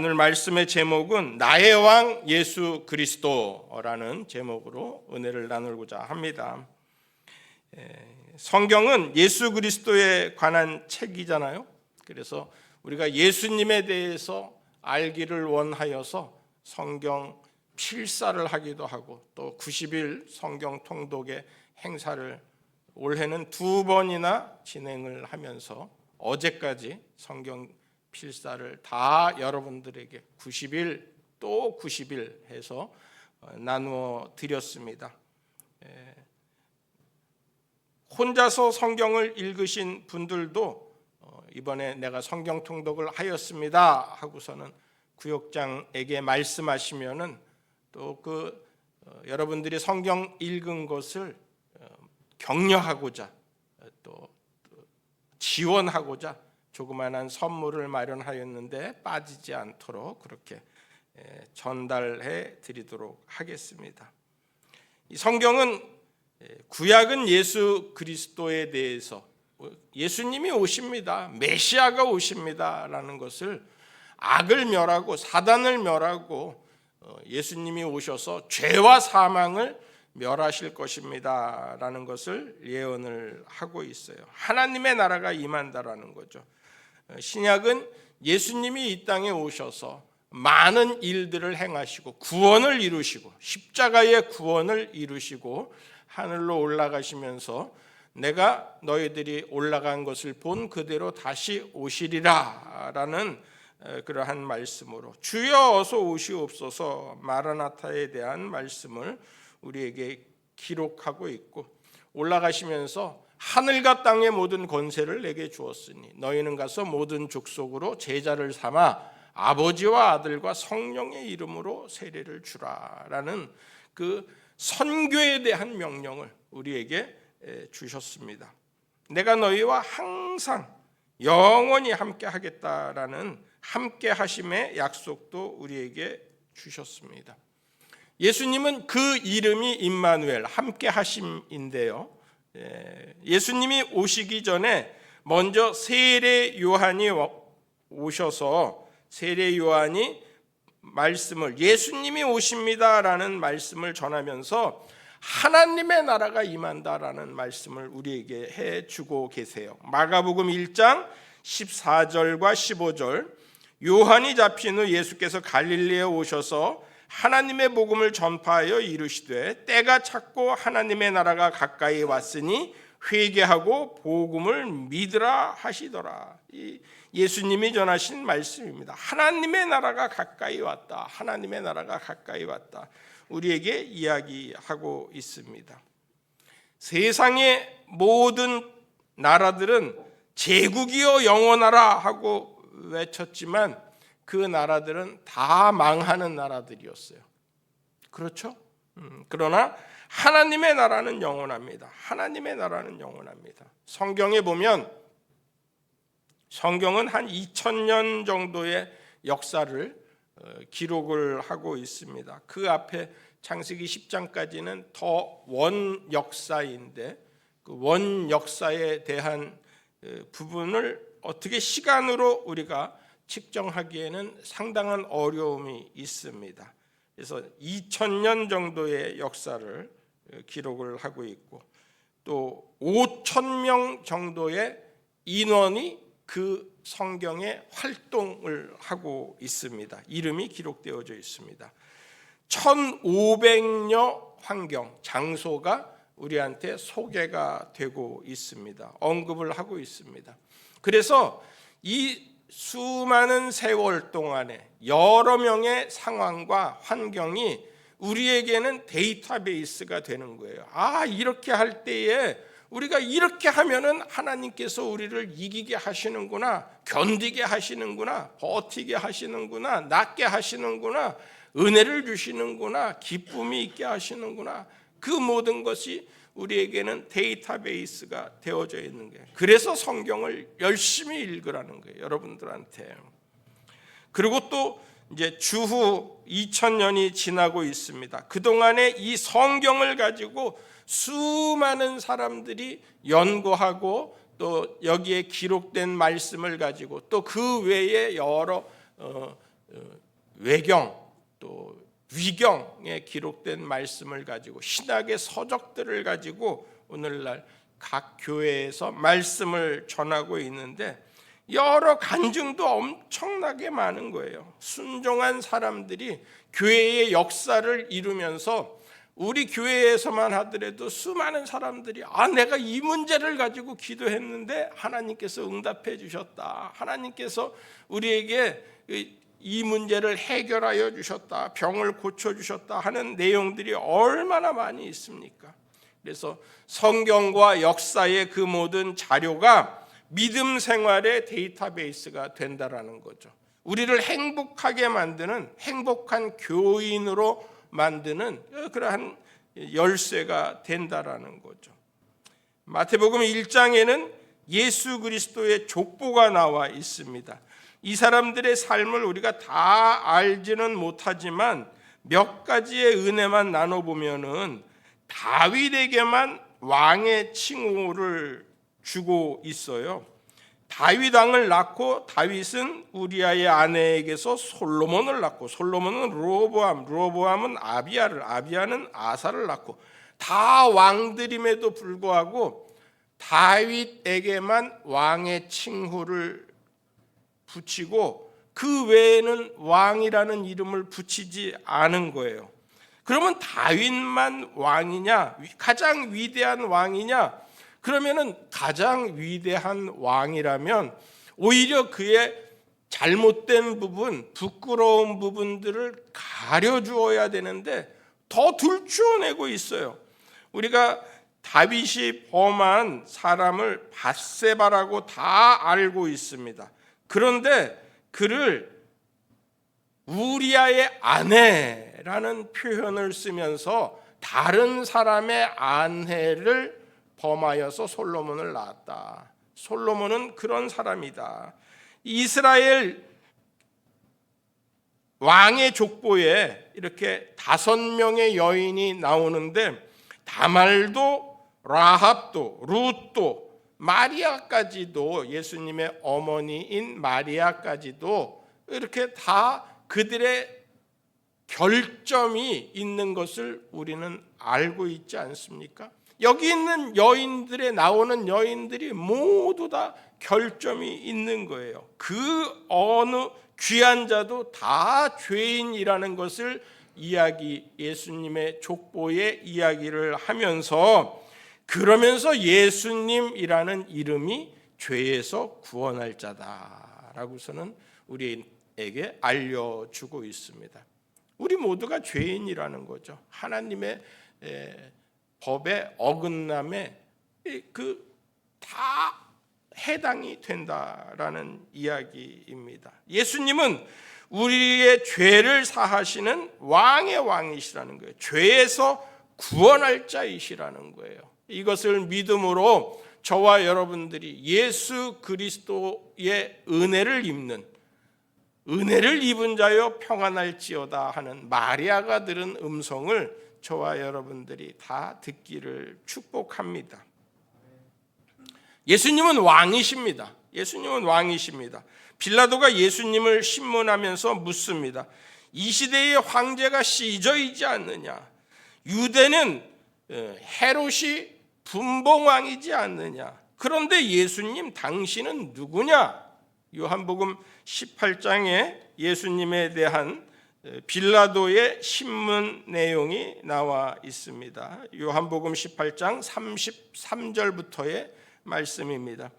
오늘 말씀의 제목은 나의 왕 예수 그리스도라는 제목으로 은혜를 나누고자 합니다. 성경은 예수 그리스도에 관한 책이잖아요. 그래서 우리가 예수님에 대해서 알기를 원하여서 성경 필사를 하기도 하고 또 90일 성경 통독의 행사를 올해는 2번이나 진행을 하면서 어제까지 성경 필사를 다 여러분들에게 90일 또 90일 해서 나누어 드렸습니다. 혼자서 성경을 읽으신 분들도 이번에 내가 성경 통독을 하였습니다 하고서는 구역장에게 말씀하시면은 또 여러분들이 성경 읽은 것을 격려하고자 또 지원하고자 조그마한 선물을 마련하였는데 빠지지 않도록 그렇게 전달해 드리도록 하겠습니다. 이 성경은 구약은 예수 그리스도에 대해서 예수님이 오십니다, 메시아가 오십니다라는 것을 악을 멸하고 사단을 멸하고 예수님이 오셔서 죄와 사망을 멸하실 것입니다라는 것을 예언을 하고 있어요. 하나님의 나라가 임한다라는 거죠. 신약은 예수님이 이 땅에 오셔서 많은 일들을 행하시고 구원을 이루시고 십자가의 구원을 이루시고 하늘로 올라가시면서 내가 너희들이 올라간 것을 본 그대로 다시 오시리라 라는 그러한 말씀으로 주여 어서 오시옵소서 마라나타에 대한 말씀을 우리에게 기록하고 있고 올라가시면서 하늘과 땅의 모든 권세를 내게 주었으니 너희는 가서 모든 족속으로 제자를 삼아 아버지와 아들과 성령의 이름으로 세례를 주라라는 그 선교에 대한 명령을 우리에게 주셨습니다. 내가 너희와 항상 영원히 함께 하겠다라는 함께 하심의 약속도 우리에게 주셨습니다. 예수님은 그 이름이 임마누엘 함께 하심인데요. 예수님이 오시기 전에 먼저 세례 요한이 오셔서 세례 요한이 말씀을 예수님이 오십니다라는 말씀을 전하면서 하나님의 나라가 임한다라는 말씀을 우리에게 해주고 계세요. 마가복음 1장 14절과 15절 요한이 잡힌 후 예수께서 갈릴리에 오셔서 하나님의 복음을 전파하여 이르시되 때가 찼고 하나님의 나라가 가까이 왔으니 회개하고 복음을 믿으라 하시더라. 이 예수님이 전하신 말씀입니다. 하나님의 나라가 가까이 왔다. 하나님의 나라가 가까이 왔다. 우리에게 이야기하고 있습니다. 세상의 모든 나라들은 제국이여 영원하라 하고 외쳤지만 그 나라들은 다 망하는 나라들이었어요. 그렇죠? 그러나 하나님의 나라는 영원합니다. 하나님의 나라는 영원합니다. 성경에 보면 성경은 한 2000년 정도의 역사를 기록을 하고 있습니다. 그 앞에 창세기 10장까지는 더 원 역사인데 그 원 역사에 대한 부분을 어떻게 시간으로 우리가 측정하기에는 상당한 어려움이 있습니다. 그래서 2000년 정도의 역사를 기록을 하고 있고 또 5000명 정도의 인원이 그 성경에 활동을 하고 있습니다. 이름이 기록되어져 있습니다. 1500여 환경, 장소가 우리한테 소개가 되고 있습니다. 언급을 하고 있습니다. 그래서 이 수많은 세월 동안에 여러 명의 상황과 환경이 우리에게는 데이터베이스가 되는 거예요. 이렇게 할 때에 우리가 이렇게 하면은 하나님께서 우리를 이기게 하시는구나, 견디게 하시는구나, 버티게 하시는구나, 낫게 하시는구나, 은혜를 주시는구나, 기쁨이 있게 하시는구나. 그 모든 것이 우리에게는 데이터베이스가 되어져 있는 거예요. 그래서 성경을 열심히 읽으라는 거예요, 여러분들한테. 그리고 또 이제 주후 2000년이 지나고 있습니다. 그동안에 이 성경을 가지고 수많은 사람들이 연구하고 또 여기에 기록된 말씀을 가지고 또 그 외에 여러 외경 또 위경에 기록된 말씀을 가지고 신학의 서적들을 가지고 오늘날 각 교회에서 말씀을 전하고 있는데 여러 간증도 엄청나게 많은 거예요. 순종한 사람들이 교회의 역사를 이루면서 우리 교회에서만 하더라도 수많은 사람들이 내가 이 문제를 가지고 기도했는데 하나님께서 응답해 주셨다. 하나님께서 우리에게 이 문제를 해결하여 주셨다. 병을 고쳐 주셨다 하는 내용들이 얼마나 많이 있습니까? 그래서 성경과 역사의 그 모든 자료가 믿음 생활의 데이터베이스가 된다라는 거죠. 우리를 행복하게 만드는 행복한 교인으로 만드는 그러한 열쇠가 된다라는 거죠. 마태복음 1장에는 예수 그리스도의 족보가 나와 있습니다. 이 사람들의 삶을 우리가 다 알지는 못하지만 몇 가지의 은혜만 나눠보면은 다윗에게만 왕의 칭호를 주고 있어요. 다윗 왕을 낳고 다윗은 우리아의 아내에게서 솔로몬을 낳고 솔로몬은 르호보암, 르호보암은 아비야를, 아비야는 아사를 낳고 다 왕들임에도 불구하고 다윗에게만 왕의 칭호를 붙이고 그 외에는 왕이라는 이름을 붙이지 않은 거예요. 그러면 다윗만 왕이냐? 가장 위대한 왕이냐? 그러면은 가장 위대한 왕이라면 오히려 그의 잘못된 부분, 부끄러운 부분들을 가려주어야 되는데 더 들추어내고 있어요. 우리가 다윗이 범한 사람을 밧세바라고 다 알고 있습니다. 그런데 그를 우리아의 아내라는 표현을 쓰면서 다른 사람의 아내를 범하여서 솔로몬을 낳았다. 솔로몬은 그런 사람이다. 이스라엘 왕의 족보에 이렇게 5명의 여인이 나오는데 다말도 라합도 룻도 마리아까지도 예수님의 어머니인 마리아까지도 이렇게 다 그들의 결점이 있는 것을 우리는 알고 있지 않습니까? 여기 있는 여인들에 나오는 여인들이 모두 다 결점이 있는 거예요. 그 어느 귀한 자도 다 죄인이라는 것을 예수님의 족보의 이야기를 하면서 그러면서 예수님이라는 이름이 죄에서 구원할 자다라고서는 우리에게 알려주고 있습니다. 우리 모두가 죄인이라는 거죠. 하나님의 법의 어긋남에 다 해당이 된다라는 이야기입니다. 예수님은 우리의 죄를 사하시는 왕의 왕이시라는 거예요. 죄에서 구원할 자이시라는 거예요. 이것을 믿음으로 저와 여러분들이 예수 그리스도의 은혜를 입은 자여 평안할지어다 하는 마리아가 들은 음성을 저와 여러분들이 다 듣기를 축복합니다. 예수님은 왕이십니다. 예수님은 왕이십니다. 빌라도가 예수님을 신문하면서 묻습니다. 이 시대의 황제가 시저이지 않느냐? 유대는 헤롯이 분봉왕이지 않느냐? 그런데 예수님 당신은 누구냐? 요한복음 18장에 예수님에 대한 빌라도의 신문 내용이 나와 있습니다. 요한복음 18장 33절부터의 말씀입니다.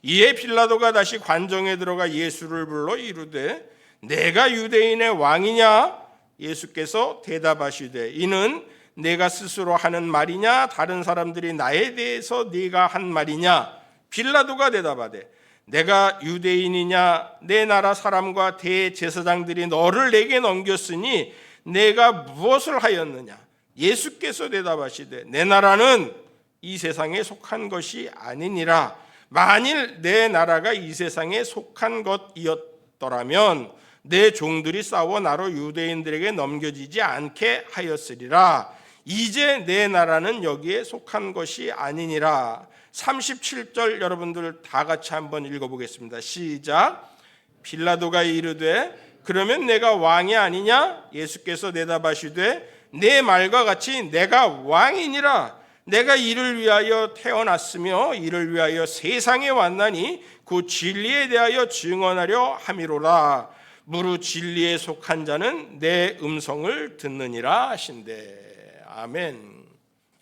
이에 빌라도가 다시 관정에 들어가 예수를 불러 이르되 내가 유대인의 왕이냐? 예수께서 대답하시되 이는 내가 스스로 하는 말이냐? 다른 사람들이 나에 대해서 네가 한 말이냐? 빌라도가 대답하되 내가 유대인이냐? 내 나라 사람과 대제사장들이 너를 내게 넘겼으니 내가 무엇을 하였느냐? 예수께서 대답하시되 내 나라는 이 세상에 속한 것이 아니니라. 만일 내 나라가 이 세상에 속한 것이었더라면 내 종들이 싸워 나로 유대인들에게 넘겨지지 않게 하였으리라. 이제 내 나라는 여기에 속한 것이 아니니라. 37절 여러분들 다 같이 한번 읽어보겠습니다. 시작. 빌라도가 이르되 그러면 내가 왕이 아니냐? 예수께서 대답하시되 내 말과 같이 내가 왕이니라. 내가 이를 위하여 태어났으며 이를 위하여 세상에 왔나니 그 진리에 대하여 증언하려 함이로라. 무릇 진리에 속한 자는 내 음성을 듣느니라 하신대. 아멘.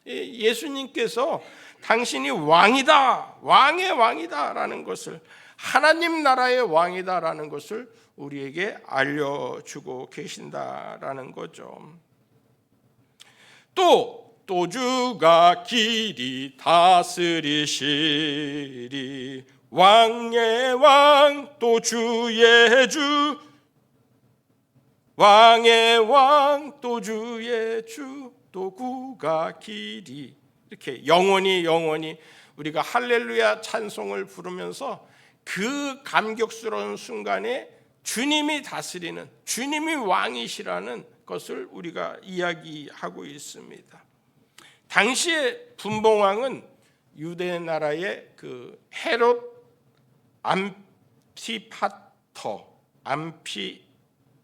예수님께서 당신이 왕이다, 왕의 왕이다라는 것을, 하나님 나라의 왕이다라는 것을 우리에게 알려주고 계신다라는 거죠. 또 주가 길이 다스리시리. 왕의 왕 또 주의 주, 왕의 왕 또 주의 주, 또 구가 길이. 이렇게 영원히 우리가 할렐루야 찬송을 부르면서 그 감격스러운 순간에 주님이 다스리는, 주님이 왕이시라는 것을 우리가 이야기하고 있습니다. 당시의 분봉왕은 유대 나라의 그 헤롯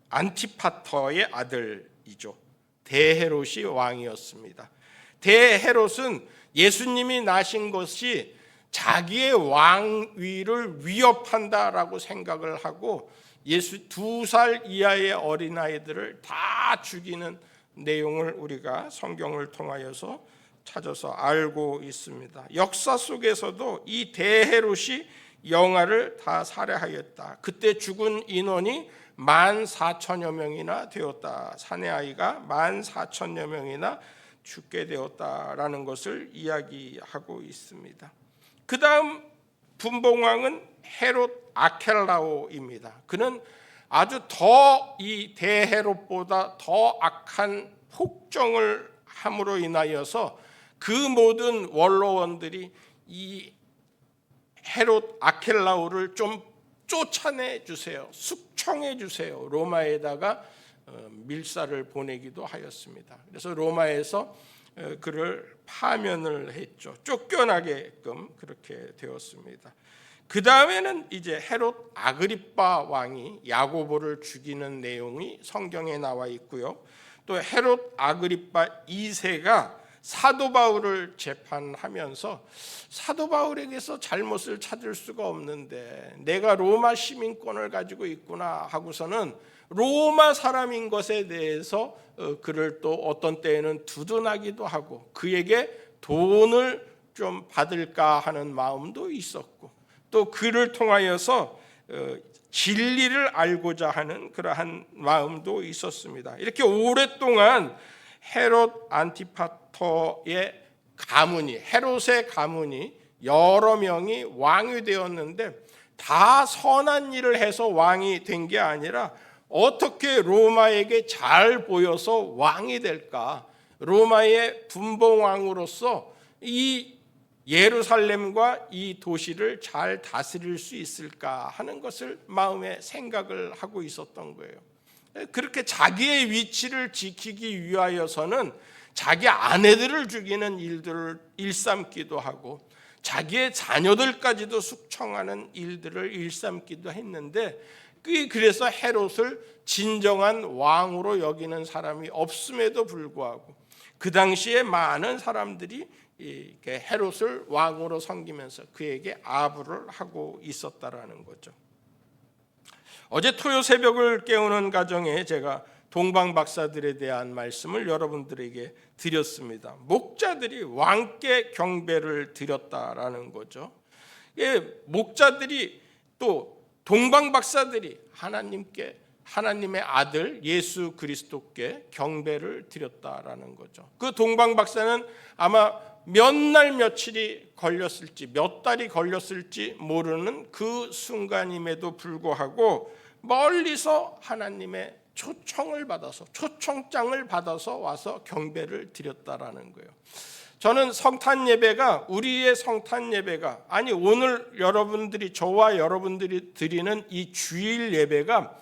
안티파터의 아들이죠. 대헤롯이 왕이었습니다. 대헤롯은 예수님이 나신 것이 자기의 왕위를 위협한다라고 생각을 하고 2살 이하의 어린아이들을 다 죽이는 내용을 우리가 성경을 통하여서 찾아서 알고 있습니다. 역사 속에서도 이 대헤롯이 영아를 다 살해하였다. 그때 죽은 인원이 14,000여 명이나 되었다. 사내 아이가 14,000여 명이나 죽게 되었다라는 것을 이야기하고 있습니다. 그 다음 분봉왕은 헤롯 아켈라오입니다. 그는 아주 더 이 대헤롯보다 더 악한 폭정을 함으로 인하여서 그 모든 원로원들이 이 헤롯 아켈라오를 좀 쫓아내 주세요, 숙청해 주세요, 로마에다가 밀사를 보내기도 하였습니다. 그래서 로마에서 그를 파면을 했죠. 쫓겨나게끔 그렇게 되었습니다. 그 다음에는 이제 헤롯 아그리빠 왕이 야고보를 죽이는 내용이 성경에 나와 있고요. 또 헤롯 아그리빠 2세가 사도 바울을 재판하면서 사도 바울에게서 잘못을 찾을 수가 없는데 내가 로마 시민권을 가지고 있구나 하고서는 로마 사람인 것에 대해서 그를 또 어떤 때에는 두둔하기도 하고 그에게 돈을 좀 받을까 하는 마음도 있었고 또 그를 통하여서 진리를 알고자 하는 그러한 마음도 있었습니다. 이렇게 오랫동안 헤롯 안티파터의 가문이, 헤롯의 가문이 여러 명이 왕이 되었는데 다 선한 일을 해서 왕이 된 게 아니라 어떻게 로마에게 잘 보여서 왕이 될까? 로마의 분봉왕으로서 이 예루살렘과 이 도시를 잘 다스릴 수 있을까 하는 것을 마음에 생각을 하고 있었던 거예요. 그렇게 자기의 위치를 지키기 위하여서는 자기 아내들을 죽이는 일들을 일삼기도 하고 자기의 자녀들까지도 숙청하는 일들을 일삼기도 했는데 그래서 헤롯을 진정한 왕으로 여기는 사람이 없음에도 불구하고 그 당시에 많은 사람들이 헤롯을 왕으로 섬기면서 그에게 아부를 하고 있었다라는 거죠. 어제 토요 새벽을 깨우는 가정에 제가 동방 박사들에 대한 말씀을 여러분들에게 드렸습니다. 목자들이 왕께 경배를 드렸다라는 거죠. 목자들이 또 동방 박사들이 하나님의 아들 예수 그리스도께 경배를 드렸다라는 거죠. 그 동방 박사는 아마 몇 날 며칠이 걸렸을지 몇 달이 걸렸을지 모르는 그 순간임에도 불구하고 멀리서 하나님의 초청을 받아서 초청장을 받아서 와서 경배를 드렸다라는 거예요. 저는 성탄 예배가 우리의 성탄 예배가 아니 오늘 저와 여러분들이 드리는 이 주일 예배가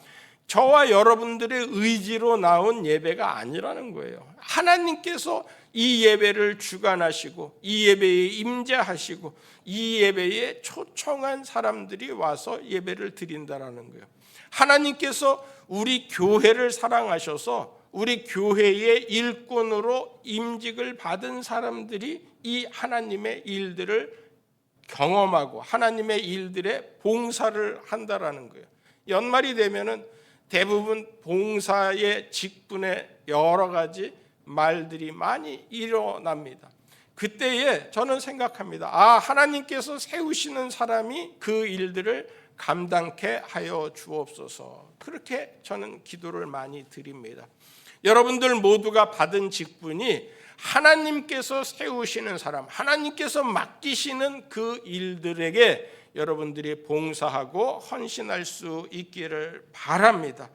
저와 여러분들의 의지로 나온 예배가 아니라는 거예요. 하나님께서 이 예배를 주관하시고 이 예배에 임재하시고 이 예배에 초청한 사람들이 와서 예배를 드린다라는 거예요. 하나님께서 우리 교회를 사랑하셔서 우리 교회의 일꾼으로 임직을 받은 사람들이 이 하나님의 일들을 경험하고 하나님의 일들에 봉사를 한다라는 거예요. 연말이 되면은 대부분 봉사의 직분에 여러 가지 말들이 많이 일어납니다. 그때에 저는 생각합니다. 하나님께서 세우시는 사람이 그 일들을 감당케 하여 주옵소서. 그렇게 저는 기도를 많이 드립니다. 여러분들 모두가 받은 직분이 하나님께서 세우시는 사람, 하나님께서 맡기시는 그 일들에게 여러분들이 봉사하고 헌신할 수 있기를 바랍니다.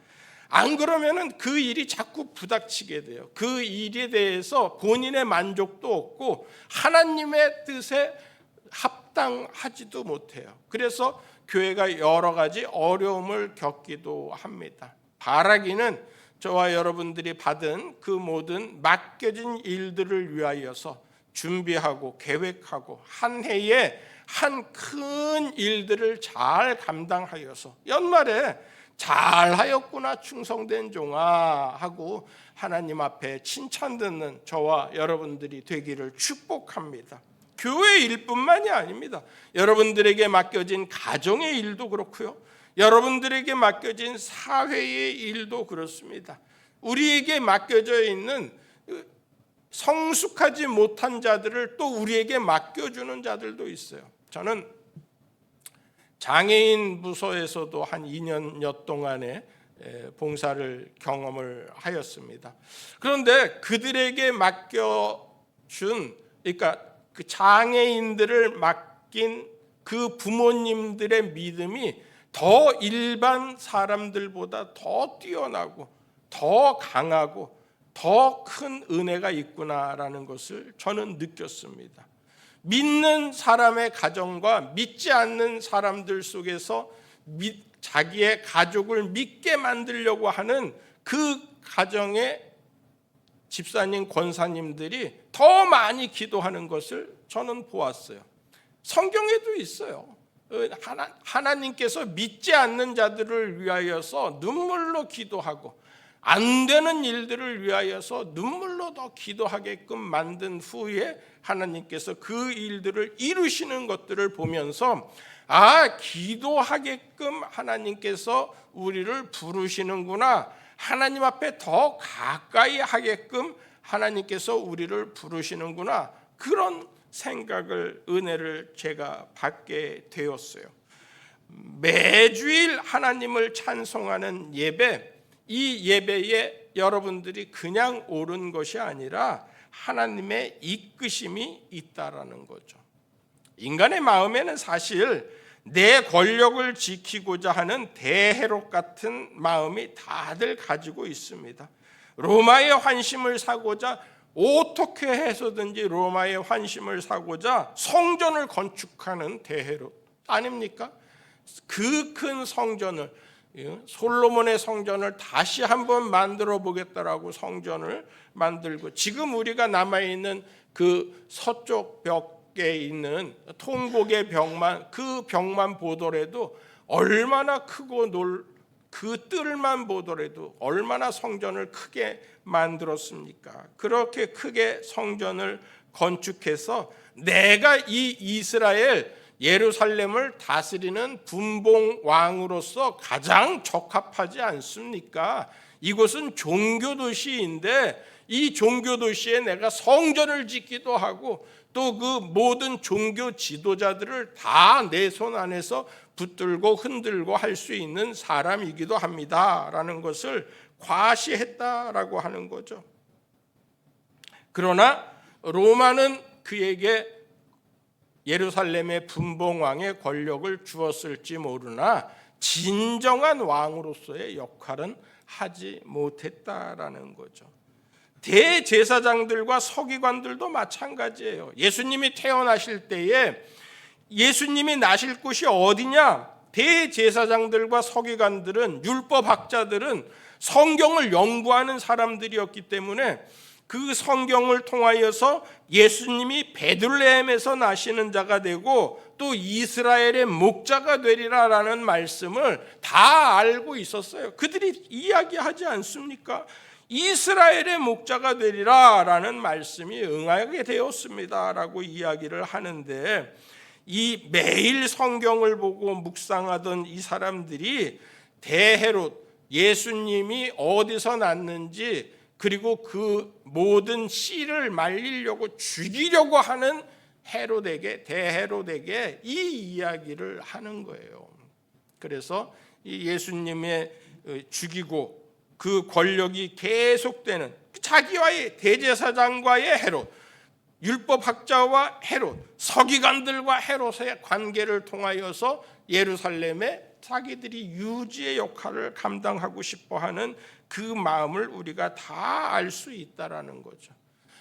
안 그러면은 그 일이 자꾸 부닥치게 돼요. 그 일에 대해서 본인의 만족도 없고 하나님의 뜻에 합당하지도 못해요. 그래서 교회가 여러 가지 어려움을 겪기도 합니다. 바라기는 저와 여러분들이 받은 그 모든 맡겨진 일들을 위하여서 준비하고 계획하고 한 해에 한 큰 일들을 잘 감당하여서 연말에 잘하였구나 충성된 종아 하고 하나님 앞에 칭찬 듣는 저와 여러분들이 되기를 축복합니다. 교회 일뿐만이 아닙니다. 여러분들에게 맡겨진 가정의 일도 그렇고요. 여러분들에게 맡겨진 사회의 일도 그렇습니다. 우리에게 맡겨져 있는 성숙하지 못한 자들을 또 우리에게 맡겨주는 자들도 있어요. 저는 장애인 부서에서도 한 2년여 동안의 봉사를 경험을 하였습니다. 그런데 그들에게 맡겨준, 그러니까 그 장애인들을 맡긴 그 부모님들의 믿음이 더 일반 사람들보다 더 뛰어나고 더 강하고 더 큰 은혜가 있구나라는 것을 저는 느꼈습니다. 믿는 사람의 가정과 믿지 않는 사람들 속에서 자기의 가족을 믿게 만들려고 하는 그 가정의 집사님, 권사님들이 더 많이 기도하는 것을 저는 보았어요. 성경에도 있어요. 하나님께서 믿지 않는 자들을 위하여서 눈물로 기도하고 안 되는 일들을 위하여서 눈물로 더 기도하게끔 만든 후에 하나님께서 그 일들을 이루시는 것들을 보면서 기도하게끔 하나님께서 우리를 부르시는구나. 하나님 앞에 더 가까이 하게끔 하나님께서 우리를 부르시는구나. 그런 생각을, 은혜를 제가 받게 되었어요. 매주일 하나님을 찬송하는 예배, 이 예배에 여러분들이 그냥 오른 것이 아니라 하나님의 이끄심이 있다라는 거죠. 인간의 마음에는 사실 내 권력을 지키고자 하는 대해록 같은 마음이 다들 가지고 있습니다. 로마의 환심을 사고자 어떻게 해서든지 로마의 환심을 사고자 성전을 건축하는 대해록 아닙니까? 그 큰 성전을, 솔로몬의 성전을 다시 한번 만들어 보겠다라고 성전을 만들고, 지금 우리가 남아있는 그 서쪽 벽에 있는 통곡의 벽만, 그 벽만 보더라도 얼마나 크고 그 뜰만 보더라도 얼마나 성전을 크게 만들었습니까? 그렇게 크게 성전을 건축해서 내가 이 이스라엘 예루살렘을 다스리는 분봉 왕으로서 가장 적합하지 않습니까? 이곳은 종교 도시인데 이 종교 도시에 내가 성전을 짓기도 하고 또 그 모든 종교 지도자들을 다 내 손 안에서 붙들고 흔들고 할 수 있는 사람이기도 합니다라는 것을 과시했다라고 하는 거죠. 그러나 로마는 그에게 예루살렘의 분봉왕의 권력을 주었을지 모르나 진정한 왕으로서의 역할은 하지 못했다라는 거죠. 대제사장들과 서기관들도 마찬가지예요. 예수님이 태어나실 때에 예수님이 나실 곳이 어디냐? 대제사장들과 서기관들은, 율법학자들은 성경을 연구하는 사람들이었기 때문에 그 성경을 통하여서 예수님이 베들레헴에서 나시는 자가 되고 또 이스라엘의 목자가 되리라라는 말씀을 다 알고 있었어요. 그들이 이야기하지 않습니까? 이스라엘의 목자가 되리라라는 말씀이 응하게 되었습니다라고 이야기를 하는데, 이 매일 성경을 보고 묵상하던 이 사람들이 대헤롯, 예수님이 어디서 났는지, 그리고 그 모든 씨를 말리려고 죽이려고 하는 대헤롯에게 이 이야기를 하는 거예요. 그래서 이 예수님의 죽이고 그 권력이 계속되는 자기와의 대제사장과의 헤롯, 율법학자와 헤롯, 서기관들과 헤롯의 관계를 통하여서 예루살렘에 자기들이 유지의 역할을 감당하고 싶어하는 그 마음을 우리가 다 알 수 있다라는 거죠.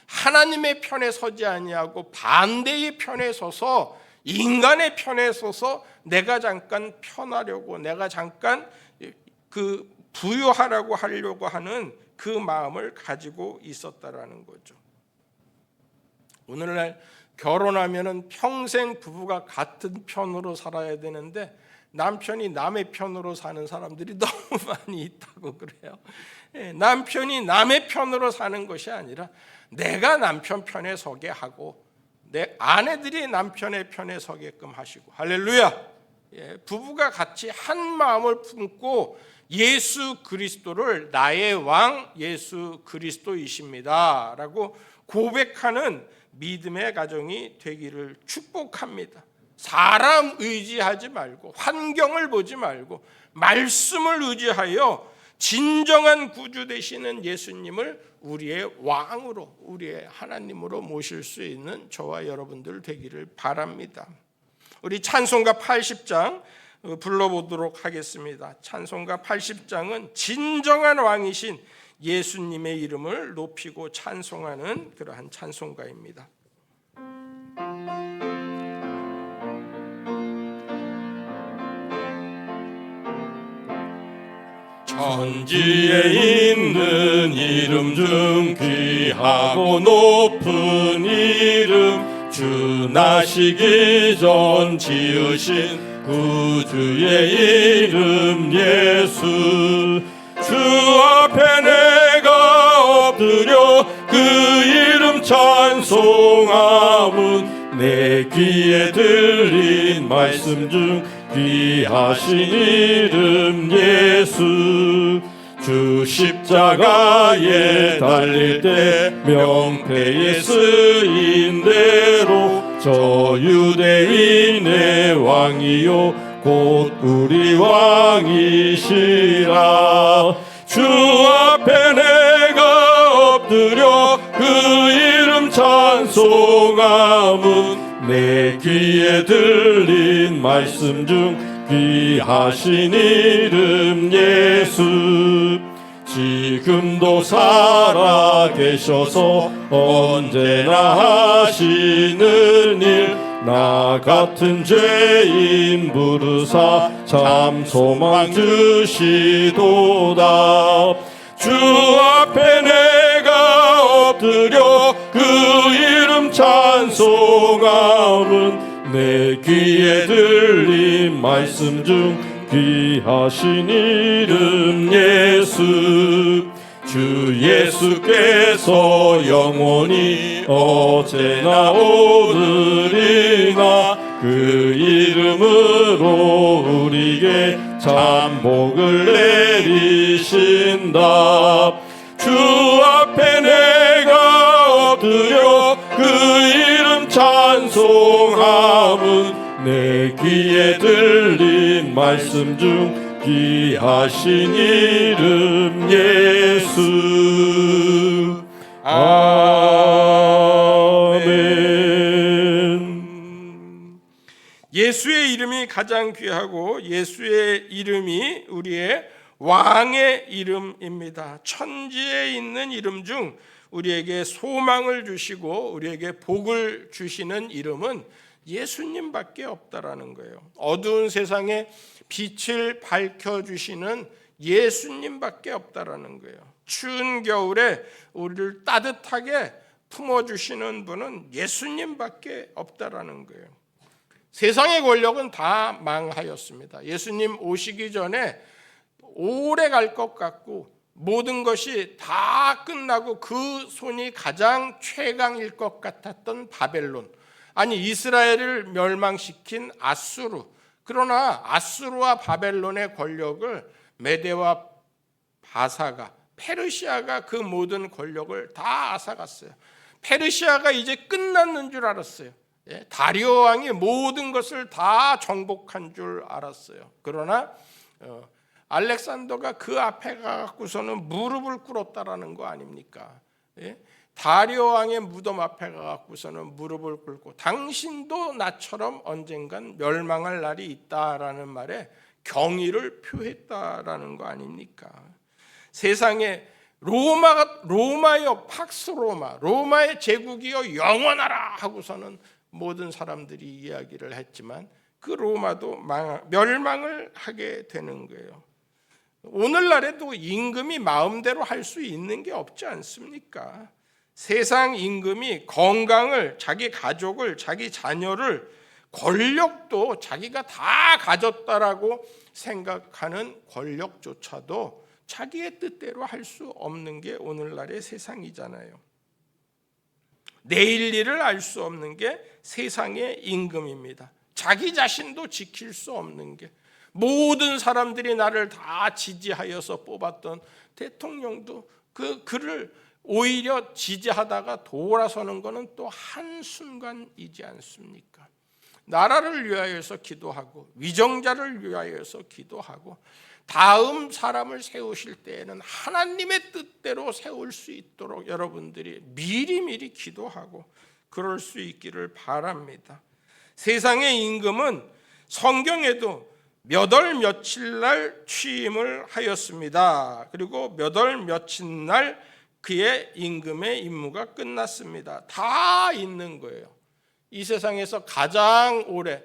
하나님의 편에 서지 아니하고 반대의 편에 서서, 인간의 편에 서서 내가 잠깐 편하려고, 내가 잠깐 그 부유하라고 하려고 하는 그 마음을 가지고 있었다라는 거죠. 오늘날 결혼하면은 평생 부부가 같은 편으로 살아야 되는데 남편이 남의 편으로 사는 사람들이 너무 많이 있다고 그래요. 남편이 남의 편으로 사는 것이 아니라 내가 남편 편에 서게 하고 내 아내들이 남편의 편에 서게끔 하시고, 할렐루야. 부부가 같이 한 마음을 품고 예수 그리스도를 나의 왕 예수 그리스도이십니다 라고 고백하는 믿음의 가정이 되기를 축복합니다. 사람 의지하지 말고, 환경을 보지 말고 말씀을 의지하여 진정한 구주 되시는 예수님을 우리의 왕으로, 우리의 하나님으로 모실 수 있는 저와 여러분들 되기를 바랍니다. 우리 찬송가 80장 불러보도록 하겠습니다. 찬송가 80장은 진정한 왕이신 예수님의 이름을 높이고 찬송하는 그러한 찬송가입니다. 천지에 있는 이름 중 귀하고 높은 이름, 주 나시기 전 지으신 구주의 이름 예수. 주 앞에 내가 엎드려 그 이름 찬송함은 내 귀에 들린 말씀 중 귀하신 이름 예수. 주 십자가에 달릴 때 명패에 쓰인 대로 저 유대인의 왕이요 곧 우리 왕이시라. 주 앞에 내가 엎드려 그 이름 찬송함은 내 귀에 들린 말씀 중 귀하신 이름 예수. 지금도 살아 계셔서 언제나 하시는 일, 나 같은 죄인 부르사 참 소망 주시도다. 주 앞에 내가 엎드려 그 이름 찬송함은 내 귀에 들린 말씀 중 귀하신 이름 예수. 주 예수께서 영원히 어제나 오늘이나 그 이름으로 우리에게 참 복을 내리신다. 주 앞에 내가 엎드려 그 이름 찬송함은 내 귀에 들린 말씀 중 귀하신 이름 예수. 아멘. 예수의 이름이 가장 귀하고 예수의 이름이 우리의 왕의 이름입니다. 천지에 있는 이름 중 우리에게 소망을 주시고 우리에게 복을 주시는 이름은 예수님밖에 없다라는 거예요. 어두운 세상에 빛을 밝혀주시는 예수님밖에 없다라는 거예요. 추운 겨울에 우리를 따뜻하게 품어주시는 분은 예수님밖에 없다라는 거예요. 세상의 권력은 다 망하였습니다. 예수님 오시기 전에 오래 갈 것 같고 모든 것이 다 끝나고 그 손이 가장 최강일 것 같았던 바벨론, 아니 이스라엘을 멸망시킨 아수르. 그러나 아수르와 바벨론의 권력을 메대와 바사가, 페르시아가 그 모든 권력을 다 앗아갔어요. 페르시아가 이제 끝났는 줄 알았어요. 다리오 왕이 모든 것을 다 정복한 줄 알았어요. 그러나 알렉산더가 그 앞에 가갖고서는 무릎을 꿇었다라는 거 아닙니까? 다리오 왕의 무덤 앞에 가갖고서는 무릎을 꿇고 당신도 나처럼 언젠간 멸망할 날이 있다라는 말에 경의를 표했다라는 거 아닙니까? 세상에 로마여 팍스 로마의 제국이여 영원하라 하고서는 모든 사람들이 이야기를 했지만 그 로마도 멸망을 하게 되는 거예요. 오늘날에도 임금이 마음대로 할 수 있는 게 없지 않습니까? 세상 임금이 건강을, 자기 가족을, 자기 자녀를, 권력도 자기가 다 가졌다라고 생각하는 권력조차도 자기의 뜻대로 할 수 없는 게 오늘날의 세상이잖아요. 내일 일을 알 수 없는 게 세상의 임금입니다. 자기 자신도 지킬 수 없는 게, 모든 사람들이 나를 다 지지하여서 뽑았던 대통령도 그를 오히려 지지하다가 돌아서는 것은 또 한순간이지 않습니까? 나라를 위하여서 기도하고 위정자를 위하여서 기도하고 다음 사람을 세우실 때에는 하나님의 뜻대로 세울 수 있도록 여러분들이 미리미리 기도하고 그럴 수 있기를 바랍니다. 세상의 임금은 성경에도 몇 월 며칠 날 취임을 하였습니다. 그리고 몇 월 며칠 날 그의 임금의 임무가 끝났습니다. 다 있는 거예요. 이 세상에서 가장 오래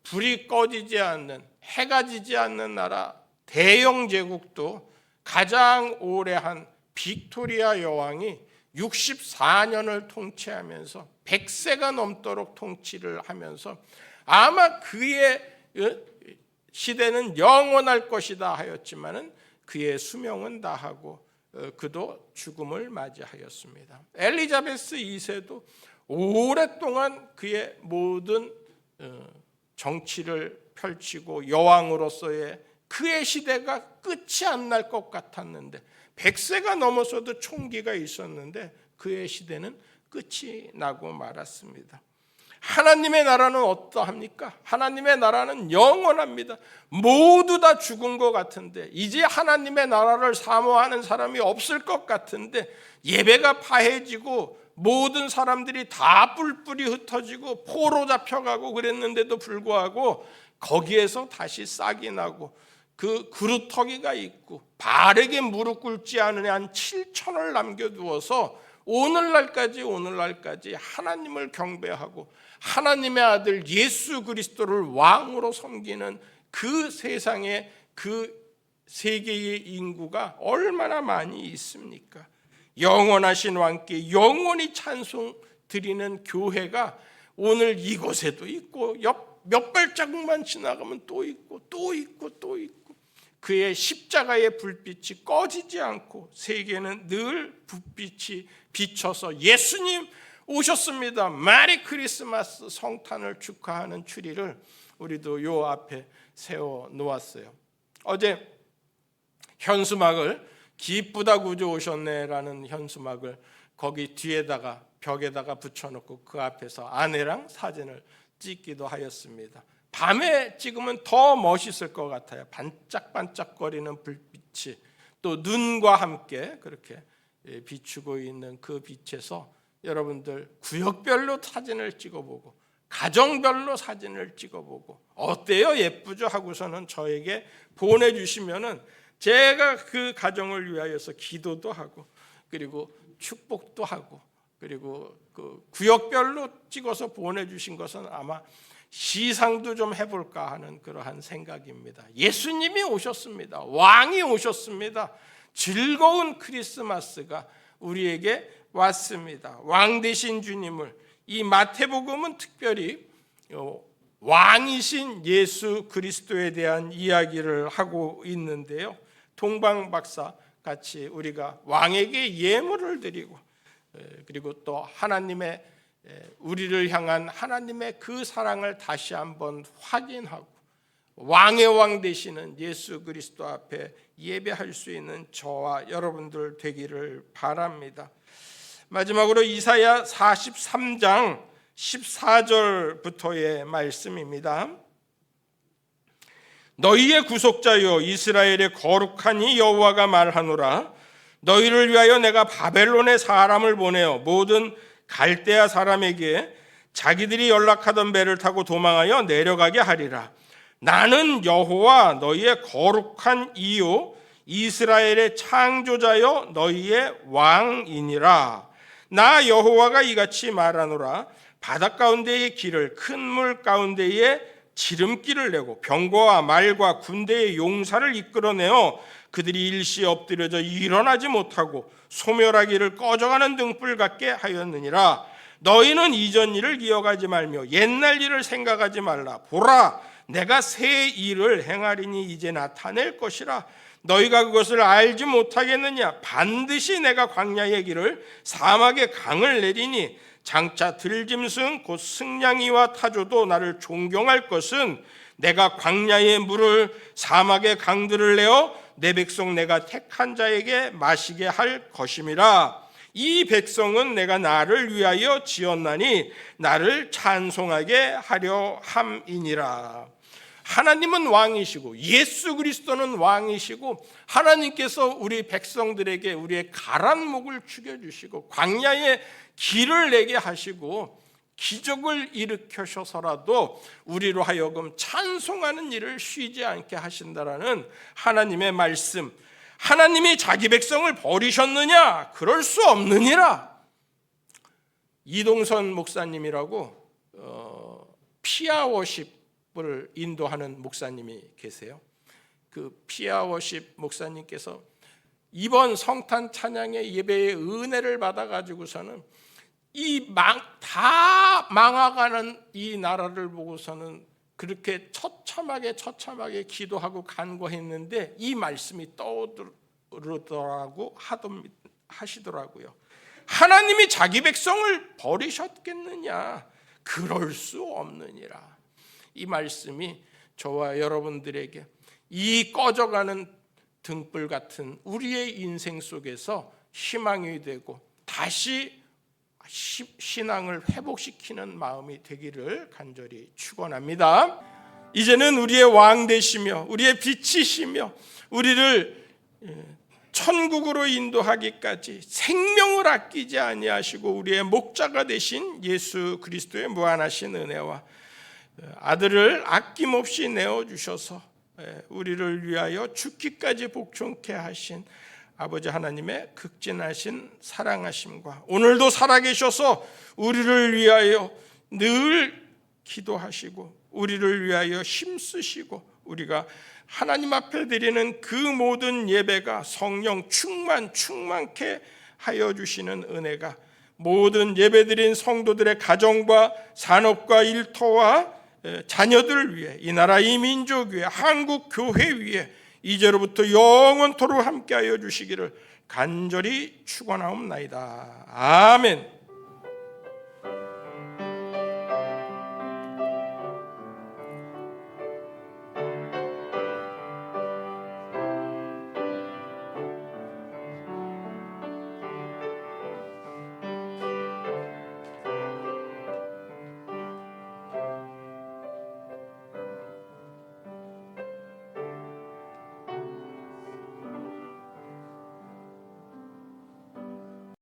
불이 꺼지지 않는, 해가 지지 않는 나라 대영 제국도 가장 오래 한 빅토리아 여왕이 64년을 통치하면서 100세가 넘도록 통치를 하면서 아마 그의 시대는 영원할 것이다 하였지만은 그의 수명은 다하고 그도 죽음을 맞이하였습니다. 엘리자베스 2세도 오랫동안 그의 모든 정치를 펼치고 여왕으로서의 그의 시대가 끝이 안 날 것 같았는데 100세가 넘어서도 총기가 있었는데 그의 시대는 끝이 나고 말았습니다. 하나님의 나라는 어떠합니까? 하나님의 나라는 영원합니다. 모두 다 죽은 것 같은데 이제 하나님의 나라를 사모하는 사람이 없을 것 같은데 예배가 파해지고 모든 사람들이 다 뿔뿔이 흩어지고 포로 잡혀가고 그랬는데도 불구하고 거기에서 다시 싹이 나고 그 그루터기가 있고 바르게 무릎 꿇지 않은 한 7천을 남겨두어서 오늘날까지 하나님을 경배하고 하나님의 아들 예수 그리스도를 왕으로 섬기는 그 세상에 그 세계의 인구가 얼마나 많이 있습니까? 영원하신 왕께 영원히 찬송 드리는 교회가 오늘 이곳에도 있고 몇 발자국만 지나가면 또 있고 그의 십자가의 불빛이 꺼지지 않고 세계는 늘 불빛이 비쳐서 예수님 오셨습니다. 메리 크리스마스 성탄을 축하하는 추리를 우리도 요 앞에 세워 놓았어요. 어제 현수막을 기쁘다 구주 오셨네라는 현수막을 거기 뒤에다가 벽에다가 붙여놓고 그 앞에서 아내랑 사진을 찍기도 하였습니다. 밤에 찍으면 더 멋있을 것 같아요. 반짝반짝거리는 불빛이 또 눈과 함께 그렇게 비추고 있는 그 빛에서 여러분들 구역별로 사진을 찍어보고 가정별로 사진을 찍어보고 어때요? 예쁘죠? 하고서는 저에게 보내주시면은 제가 그 가정을 위하여서 기도도 하고 그리고 축복도 하고 그리고 그 구역별로 찍어서 보내주신 것은 아마 시상도 좀 해볼까 하는 그러한 생각입니다. 예수님이 오셨습니다. 왕이 오셨습니다. 즐거운 크리스마스가 우리에게 왔습니다. 왕 되신 주님을 이 마태복음은 특별히 왕이신 예수 그리스도에 대한 이야기를 하고 있는데요. 동방박사 같이 우리가 왕에게 예물을 드리고 그리고 또 하나님의 우리를 향한 하나님의 그 사랑을 다시 한번 확인하고 왕의 왕 되시는 예수 그리스도 앞에 예배할 수 있는 저와 여러분들 되기를 바랍니다. 마지막으로 이사야 43장 14절부터의 말씀입니다. 너희의 구속자여 이스라엘의 거룩한 이 여호와가 말하노라. 너희를 위하여 내가 바벨론의 사람을 보내어 모든 갈대아 사람에게 자기들이 연락하던 배를 타고 도망하여 내려가게 하리라. 나는 여호와 너희의 거룩한 이요 이스라엘의 창조자여 너희의 왕이니라. 나 여호와가 이같이 말하노라. 바다 가운데의 길을 큰 물 가운데에 지름길을 내고 병거와 말과 군대의 용사를 이끌어내어 그들이 일시 엎드려져 일어나지 못하고 소멸하기를 꺼져가는 등불 같게 하였느니라. 너희는 이전 일을 이어가지 말며 옛날 일을 생각하지 말라. 보라, 내가 새 일을 행하리니 이제 나타낼 것이라. 너희가 그것을 알지 못하겠느냐? 반드시 내가 광야의 길을 사막의 강을 내리니 장차 들짐승 곧 승냥이와 타조도 나를 존경할 것은 내가 광야의 물을 사막의 강들을 내어 내 백성 내가 택한 자에게 마시게 할 것임이라. 이 백성은 내가 나를 위하여 지었나니 나를 찬송하게 하려 함이니라. 하나님은 왕이시고 예수 그리스도는 왕이시고 하나님께서 우리 백성들에게 우리의 가란 목을 죽여주시고 광야에 길을 내게 하시고 기적을 일으켜셔서라도 우리로 하여금 찬송하는 일을 쉬지 않게 하신다라는 하나님의 말씀. 하나님이 자기 백성을 버리셨느냐? 그럴 수 없느니라. 이동선 목사님이라고 피아워십을 인도하는 목사님이 계세요. 그 피아워십 목사님께서 이번 성탄 찬양의 예배의 은혜를 받아가지고서는 다 망해가는 이 나라를 보고서는 그렇게 처참하게 기도하고 간구했는데 이 말씀이 떠오르더라고 하시더라고요. 하나님이 자기 백성을 버리셨겠느냐? 그럴 수 없느니라. 이 말씀이 저와 여러분들에게 이 꺼져가는 등불 같은 우리의 인생 속에서 희망이 되고 다시 신앙을 회복시키는 마음이 되기를 간절히 축원합니다. 이제는 우리의 왕 되시며 우리의 빛이시며 우리를 천국으로 인도하기까지 생명을 아끼지 아니하시고 우리의 목자가 되신 예수 그리스도의 무한하신 은혜와 아들을 아낌없이 내어주셔서 우리를 위하여 죽기까지 복종케 하신 아버지 하나님의 극진하신 사랑하심과 오늘도 살아계셔서 우리를 위하여 늘 기도하시고 우리를 위하여 힘쓰시고 우리가 하나님 앞에 드리는 그 모든 예배가 성령 충만케 하여 주시는 은혜가 모든 예배드린 성도들의 가정과 산업과 일터와 자녀들을 위해 이 나라 이 민족 위에 한국 교회 위에 이제로부터 영원토록 함께하여 주시기를 간절히 축원하옵나이다. 아멘.